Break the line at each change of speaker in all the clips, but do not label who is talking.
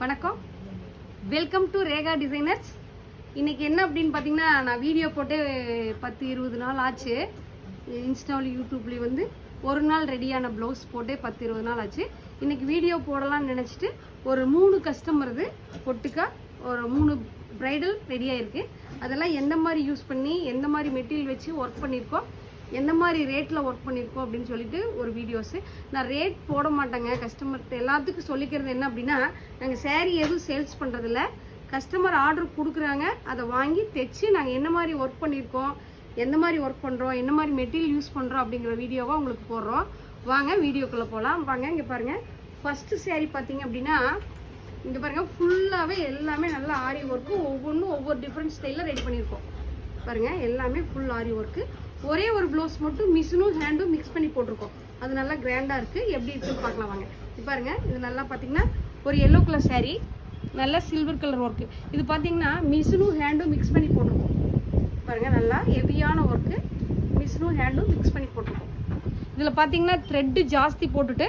வணக்கம், welcome to Rekha designers. இன்றைக்கி என்ன அப்படின்னு பார்த்தீங்கன்னா, நான் வீடியோ போட்டு 10-20 நாள் ஆச்சு. இன்ஸ்டாவில் யூடியூப்லேயும் வந்து ஒரு நாள் ரெடியான ப்ளவுஸ் போட்டு 10-20 நாள் ஆச்சு. இன்றைக்கி வீடியோ போடலாம்னு நினச்சிட்டு ஒரு 3 கஸ்டமருது பொட்டுக்கா ஒரு 3 ப்ரைடல் ரெடியாக இருக்குது. அதெல்லாம் எந்த மாதிரி யூஸ் பண்ணி எந்த மாதிரி மெட்டீரியல் வச்சு ஒர்க் பண்ணியிருக்கோம், எந்த மாதிரி ரேட்டில் ஒர்க் பண்ணியிருக்கோம் அப்படின்னு சொல்லிட்டு ஒரு வீடியோஸு. நான் ரேட் போட மாட்டேங்க, கஸ்டமர்கிட்ட எல்லாத்துக்கும் சொல்லிக்கிறது என்ன அப்படின்னா, நாங்கள் சேரீ எதுவும் சேல்ஸ் பண்ணுறதில்ல. கஸ்டமர் ஆர்டர் கொடுக்குறாங்க, அதை வாங்கி தைச்சி நாங்கள் என்ன மாதிரி ஒர்க் பண்ணியிருக்கோம், எந்த மாதிரி ஒர்க் பண்ணுறோம், என்ன மாதிரி மெட்டீரியல் யூஸ் பண்ணுறோம் அப்படிங்கிற வீடியோவாக உங்களுக்கு போடுறோம். வாங்க வீடியோக்குள்ளே போகலாம். வாங்க, இங்கே பாருங்கள். ஃபஸ்ட்டு சேரீ பார்த்தீங்க அப்படின்னா, இங்கே பாருங்கள், ஃபுல்லாகவே எல்லாமே நல்லா ஆரி ஒர்க்கு, ஒவ்வொன்றும் ஒவ்வொரு டிஃப்ரெண்ட் ஸ்டைலில் ரெடி பண்ணியிருக்கோம். பாருங்கள், எல்லாமே ஃபுல் ஆரி ஒர்க்கு. ஒரே ஒரு ப்ளவுஸ் மட்டும் மிஷினும் ஹேண்டும் மிக்ஸ் பண்ணி போட்டிருக்கோம். அது நல்லா கிராண்டாக இருக்குது. எப்படி இருக்குன்னு பார்க்கலாம் வாங்க. இது பாருங்கள், இது நல்லா பார்த்தீங்கன்னா ஒரு எல்லோ கலர் சாரீ, நல்லா சில்வர் கலர் ஒர்க்கு. இது பார்த்தீங்கன்னா மிஷினும் ஹேண்டும் மிக்ஸ் பண்ணி போட்டிருக்கோம். பாருங்கள், நல்லா ஹெவியான ஒர்க்கு, மிஷினும் ஹேண்டும் மிக்ஸ் பண்ணி போட்டிருக்கோம். இதில் பார்த்தீங்கன்னா த்ரெட்டு ஜாஸ்தி போட்டுட்டு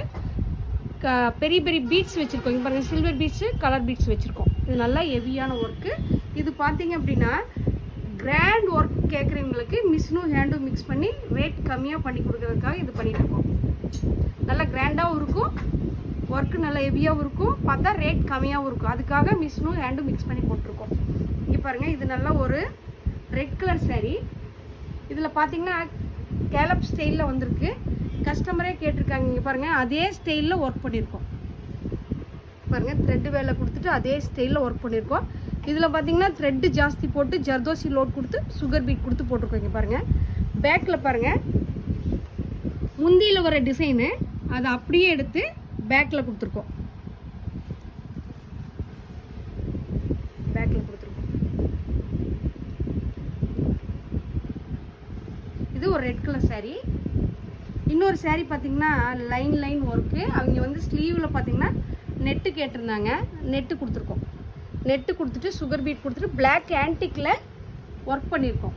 பெரிய பெரிய பீட்ஸ் வச்சுருக்கோம். இங்கே பாருங்கள், சில்வர் பீட்ஸு, கலர் பீட்ஸ் வச்சுருக்கோம். இது நல்லா ஹெவியான ஒர்க்கு. இது பார்த்தீங்க அப்படின்னா கிராண்ட் ஒர்க் கேட்குறவங்களுக்கு மிஷினும் ஹேண்டும் மிக்ஸ் பண்ணி ரேட் கம்மியாக பண்ணி கொடுக்குறதுக்காக இது பண்ணிட்டு இருக்கோம். நல்லா கிராண்டாகவும் இருக்கும், ஒர்க்கு நல்லா ஹெவியாகவும் இருக்கும், பார்த்தா ரேட் கம்மியாகவும் இருக்கும். அதுக்காக மிஷினும் ஹேண்டும் மிக்ஸ் பண்ணி போட்டிருக்கோம். இங்கே பாருங்கள், இது நல்லா ஒரு ரெட் கலர் சாரீ. இதில் பார்த்தீங்கன்னா கேலப் ஸ்டைலில் வந்திருக்கு. கஸ்டமரே கேட்டிருக்காங்க. இங்கே பாருங்கள், அதே ஸ்டைலில் ஒர்க் பண்ணியிருக்கோம். பாருங்கள், த்ரெட்டு வேலை கொடுத்துட்டு அதே ஸ்டைலில் ஒர்க் பண்ணியிருக்கோம். இதில் பார்த்தீங்கன்னா த்ரெட்டு ஜாஸ்தி போட்டு ஜர்தோசி லோட் கொடுத்து சுகர் பீட் கொடுத்து போட்டிருக்கோம். இங்கே பாருங்கள், பேக்கில் பாருங்கள், முந்தியில் வர டிசைனு அதை அப்படியே எடுத்து பேக்கில் கொடுத்துருக்கோம். பேக்கில் கொடுத்துருக்கோம். இது ஒரு ரெட் கலர் சாரீ. இன்னொரு சாரீ பார்த்தீங்கன்னா லைன் ஒர்க்கு. அவங்க வந்து ஸ்லீவில் பார்த்தீங்கன்னா நெட்டு கேட்டிருந்தாங்க, நெட்டு கொடுத்துருக்கோம். நெட்டு கொடுத்துட்டு சுகர் பீட் கொடுத்துட்டு பிளாக் ஆன்டிக்கில் ஒர்க் பண்ணியிருக்கோம்.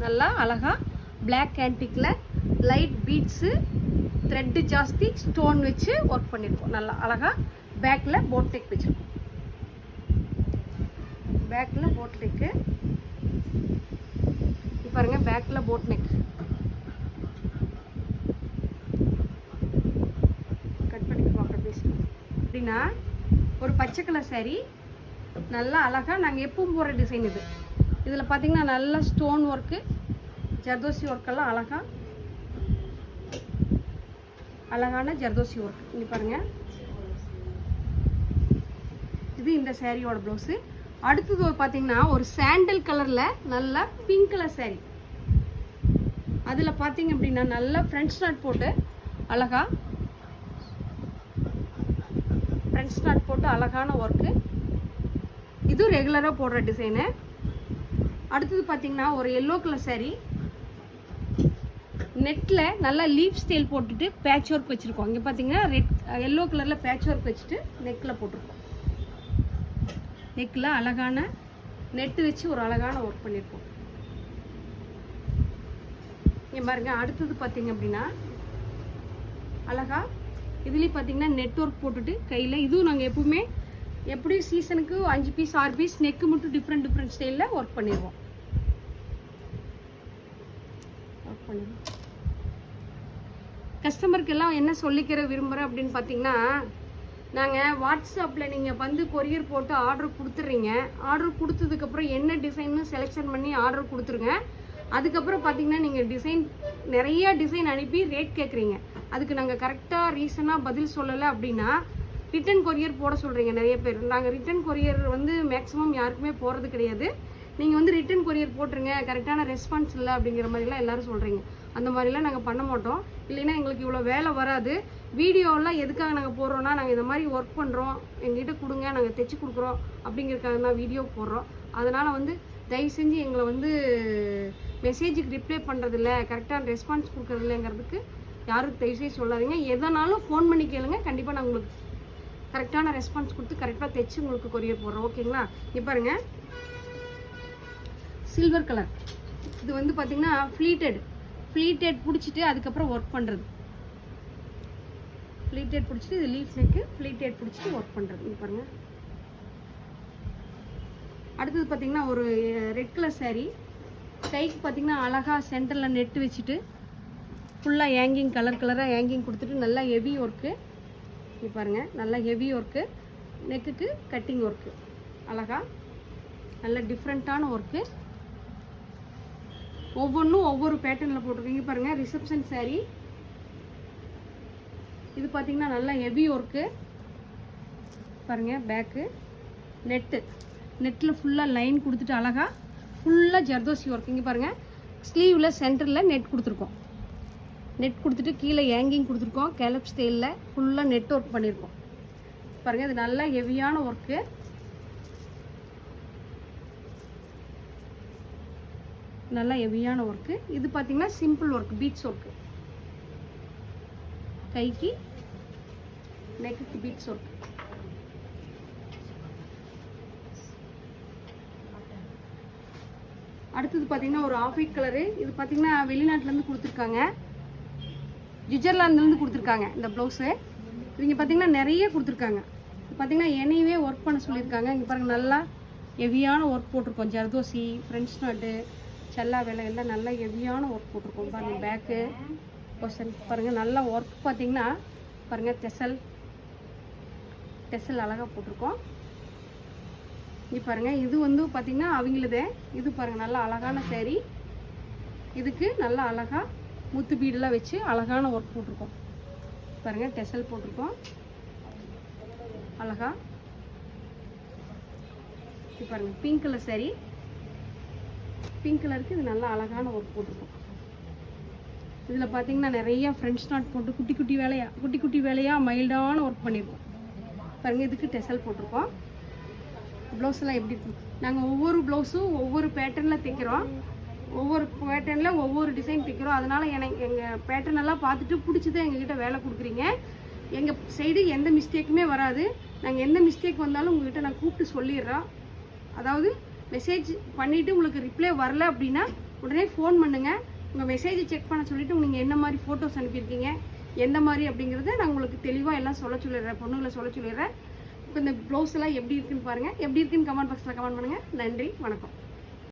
நல்லா அழகாக பிளாக் ஆன்டிக்கில் லைட் பீட்ஸு, த்ரெட்டு ஜாஸ்தி, ஸ்டோன் வச்சு ஒர்க் பண்ணியிருக்கோம். நல்லா அழகாக பேக்கில் போட் நெக் வச்சுருக்கோம். பேக்கில் போட் நெக்கு பாருங்கள், பேக்கில் போட் நெக். கட் பண்ணி பார்க்குறேன் பேசுகிறேன். அப்படின்னா ஒரு பச்சை கலர் சாரீ, நல்லா அழகாக நாங்கள் எப்பவும் போகிற டிசைன் இது. இதில் பார்த்தீங்கன்னா நல்லா ஸ்டோன் ஒர்க்கு, ஜர்தோசி ஒர்க்கெல்லாம் அழகான ஜர்தோசி ஒர்க். இங்கே பாருங்கள், இது இந்த சாரியோட ப்ளவுஸு. அடுத்தது ஒரு பார்த்தீங்கன்னா ஒரு சாண்டல் கலரில் நல்லா பிங்க் கலர் சாரீ. அதில் பார்த்தீங்க அப்படின்னா நல்லா ஃப்ரண்ட் ஸ்டார்ட் போட்டு அழகாக ஃப்ரண்ட் ஸ்டார்ட் போட்டு அழகான ஒர்க்கு. இது ரெகுலராக போடுற டிசைனு. அடுத்தது பார்த்தீங்கன்னா ஒரு எல்லோ கலர் சாரீ, நெட்டில் நல்லா லீஃப் ஸ்டைல் போட்டுட்டு பேட்ச் ஒர்க் வச்சுருக்கோம். இங்கே பார்த்தீங்கன்னா ரெட் எல்லோ கலரில் பேட்ச் ஒர்க் வச்சுட்டு நெக்கில் போட்டிருக்கோம். நெக்கில் அழகான நெட்டு வச்சு ஒரு அழகான ஒர்க் பண்ணியிருக்கோம். இங்கே பாருங்கள், அடுத்தது பார்த்தீங்க அப்படின்னா அழகாக இதுலேயும் பார்த்தீங்கன்னா நெட் ஒர்க் போட்டுட்டு கையில், இதுவும் நாங்கள் எப்பவுமே எப்படி சீசனுக்கு 5 பீஸ் 6 பீஸ் நெக்கு மட்டும் டிஃப்ரெண்ட் ஸ்டைலில் ஒர்க் பண்ணிடுவோம். கஸ்டமருக்கு எல்லாம் என்ன சொல்லிக்கிற விரும்புகிறேன் அப்படின்னு பார்த்தீங்கன்னா, நாங்கள் வாட்ஸ்அப்பில் நீங்கள் வந்து கொரியர் போட்டு ஆர்டர் கொடுத்துட்றீங்க. ஆர்டர் கொடுத்ததுக்கப்புறம் என்ன டிசைன்னு செலெக்ஷன் பண்ணி ஆர்டர் கொடுத்துருங்க. அதுக்கப்புறம் பார்த்தீங்கன்னா நீங்கள் நிறைய டிசைன் அனுப்பி ரேட் கேட்குறீங்க. அதுக்கு நாங்கள் கரெக்டாக ரீசனாக பதில் சொல்லலை அப்படின்னா ரிட்டன் கொரியர் போட சொல்கிறீங்க நிறைய பேர். நாங்கள் ரிட்டன் கொரியர் வந்து மேக்ஸிமம் யாருக்குமே போகிறது கிடையாது. நீங்கள் வந்து ரிட்டன் கொரியர் போட்டுருங்க, கரெக்டான ரெஸ்பான்ஸ் இல்லை அப்படிங்கிற மாதிரிலாம் எல்லோரும் சொல்கிறீங்க. அந்த மாதிரிலாம் நாங்கள் பண்ண மாட்டோம். இல்லைன்னா எங்களுக்கு இவ்வளோ வேலை வராது. வீடியோலாம் எதுக்காக நாங்கள் போடுறோன்னா, நாங்கள் இந்த மாதிரி ஒர்க் பண்ணுறோம், எங்ககிட்ட கொடுங்க, நாங்கள் தைச்சி கொடுக்குறோம் அப்படிங்கிறதுக்காக தான் வீடியோ போடுறோம். அதனால் வந்து தயவு செஞ்சு எங்களை வந்து மெசேஜுக்கு ரிப்ளை பண்ணுறதில்ல, கரெக்டான ரெஸ்பான்ஸ் கொடுக்குறதில்லைங்கிறதுக்கு யாரும் தயவுசெய்து சொல்லாதீங்க. எதனாலும் ஃபோன் பண்ணி கேளுங்க, கண்டிப்பாக நான் உங்களுக்கு கரெக்டான ரெஸ்பான்ஸ் கொடுத்து கரெக்டாக தைச்சி உங்களுக்கு கொரியர் போடுறோம். ஓகேங்களா? இங்கே பாருங்கள், சில்வர் கலர். இது வந்து பார்த்திங்கன்னா ஃப்ளீட்டட் பிடிச்சிட்டு அதுக்கப்புறம் ஒர்க் பண்ணுறது. ஃப்ளீட்டட் பிடிச்சிட்டு இது லீஃப் நெக்கு, ஃப்ளீட்டட் பிடிச்சிட்டு ஒர்க் பண்ணுறது. இங்கே பாருங்கள், அடுத்தது பார்த்திங்கன்னா ஒரு ரெட் கலர் saree. கைக்கு பார்த்திங்கன்னா அழகாக சென்டரில் நெட்டு வச்சுட்டு ஃபுல்லாக ஏங்கிங் கலராக ஏங்கிங் கொடுத்துட்டு நல்லா ஹெவி ஒர்க்கு. இது பாருங்கள், நல்லா ஹெவி ஒர்க்கு. நெக்குக்கு கட்டிங் ஒர்க்கு அழகாக நல்ல டிஃப்ரெண்ட்டான ஒர்க்கு. ஒவ்வொன்றும் ஒவ்வொரு பேட்டர்னில் போட்டிருக்கீங்க பாருங்கள். Reception saree. இது பார்த்திங்கன்னா நல்லா ஹெவி ஒர்க்கு பாருங்கள். பேக்கு நெட்டில் ஃபுல்லாக லைன் கொடுத்துட்டு அழகாக ஃபுல்லாக ஜர்தோசி ஒர்க். இங்கே பாருங்கள், ஸ்லீவில் சென்டரில் நெட் கொடுத்துருக்கோம். நெட் கொடுத்துட்டு கீழே ஏங்கிங் கொடுத்துருக்கோம். கேலப் ஸ்டைலில் ஃபுல்லாக நெட் ஒர்க் பண்ணியிருக்கோம் பாருங்கள். இது நல்லா ஹெவியான ஒர்க்கு. நல்லா ஹெவியான ஒர்க்கு. இது பார்த்திங்கன்னா சிம்பிள் ஒர்க், பீட்ஸ் ஒர்க்கு. கைக்கு நெக்குக்கு பீட்ஸ் ஒர்க். அடுத்தது பார்த்திங்கன்னா ஒரு ஆஃப் ஒயிட் கலரு. இது பார்த்திங்கன்னா வெளிநாட்டிலேருந்து கொடுத்துருக்காங்க, சுவிட்சர்லாந்துலேருந்து கொடுத்துருக்காங்க இந்த ப்ளவுஸு. இவங்க பார்த்திங்கன்னா நிறைய கொடுத்துருக்காங்க. பார்த்திங்கன்னா என்னையவே ஒர்க் பண்ண சொல்லியிருக்காங்க. இங்கே பாருங்கள், நல்லா ஹெவியான ஒர்க் போட்டிருக்கோம். ஜர்தோசி, ஃப்ரெஞ்ச் நாட்டு, செல்லா வேலை எல்லாம் நல்லா ஹெவியான ஒர்க் போட்டிருக்கோம் பாருங்கள். பேக்கு பொசன் பாருங்கள், நல்லா ஒர்க் பார்த்திங்கன்னா பாருங்கள். டெசல் அழகாக போட்டிருக்கோம். இங்கே பாருங்கள், இது வந்து பார்த்திங்கன்னா அவங்களதே. இது பாருங்கள், நல்லா அழகான saree. இதுக்கு நல்லா அழகாக முத்து பீடெலாம் வச்சு அழகான ஒர்க் போட்டிருக்கோம் பாருங்கள். டெசல் போட்டிருக்கோம் அழகா. இது பாருங்கள், பிங்க் கலர் saree. பிங்க் கலருக்கு இது நல்லா அழகான ஒர்க் போட்டிருக்கோம். இதில் பார்த்தீங்கன்னா நிறைய ஃப்ரெஞ்ச் நாட் போட்டு குட்டி குட்டி வேலையாக மைல்டான ஒர்க் பண்ணியிருக்கோம் பாருங்கள். இதுக்கு டெசல் போட்டிருக்கோம். ப்ளவுஸ்லாம் எப்படி இருக்கும்? நாங்கள் ஒவ்வொரு ப்ளவுஸும் ஒவ்வொரு பேட்டர்னில் தைக்கிறோம். ஒவ்வொரு பேட்டர்னில் ஒவ்வொரு டிசைன் தைக்கிறோம். அதனால் எங்கள் பேட்டர்னெல்லாம் பார்த்துட்டு பிடிச்சதை எங்ககிட்ட வேலை கொடுக்குறீங்க. எங்கள் சைடு எந்த மிஸ்டேக்குமே வராது. நாங்கள் எந்த மிஸ்டேக் வந்தாலும் உங்கள்கிட்ட நான் கூப்பிட்டு சொல்லிடுறோம். அதாவது மெசேஜ் பண்ணிவிட்டு உங்களுக்கு ரிப்ளை வரல அப்படின்னா உடனே ஃபோன் பண்ணுங்கள். உங்கள் மெசேஜை செக் பண்ண சொல்லிவிட்டு நீங்கள் என்ன மாதிரி ஃபோட்டோஸ் அனுப்பியிருக்கீங்க, எந்த மாதிரி அப்படிங்கிறத நான் உங்களுக்கு தெளிவாக எல்லாம் சொல்ல சொல்லிடுறேன், பொண்ணுங்களை சொல்ல சொல்லிடுறேன். இப்போ இந்த ப்ளவுஸ் எல்லாம் எப்படி இருக்குன்னு பாருங்கள். எப்படி இருக்குன்னு கமெண்ட் பாக்ஸில் கமெண்ட் பண்ணுங்கள். நன்றி, வணக்கம்.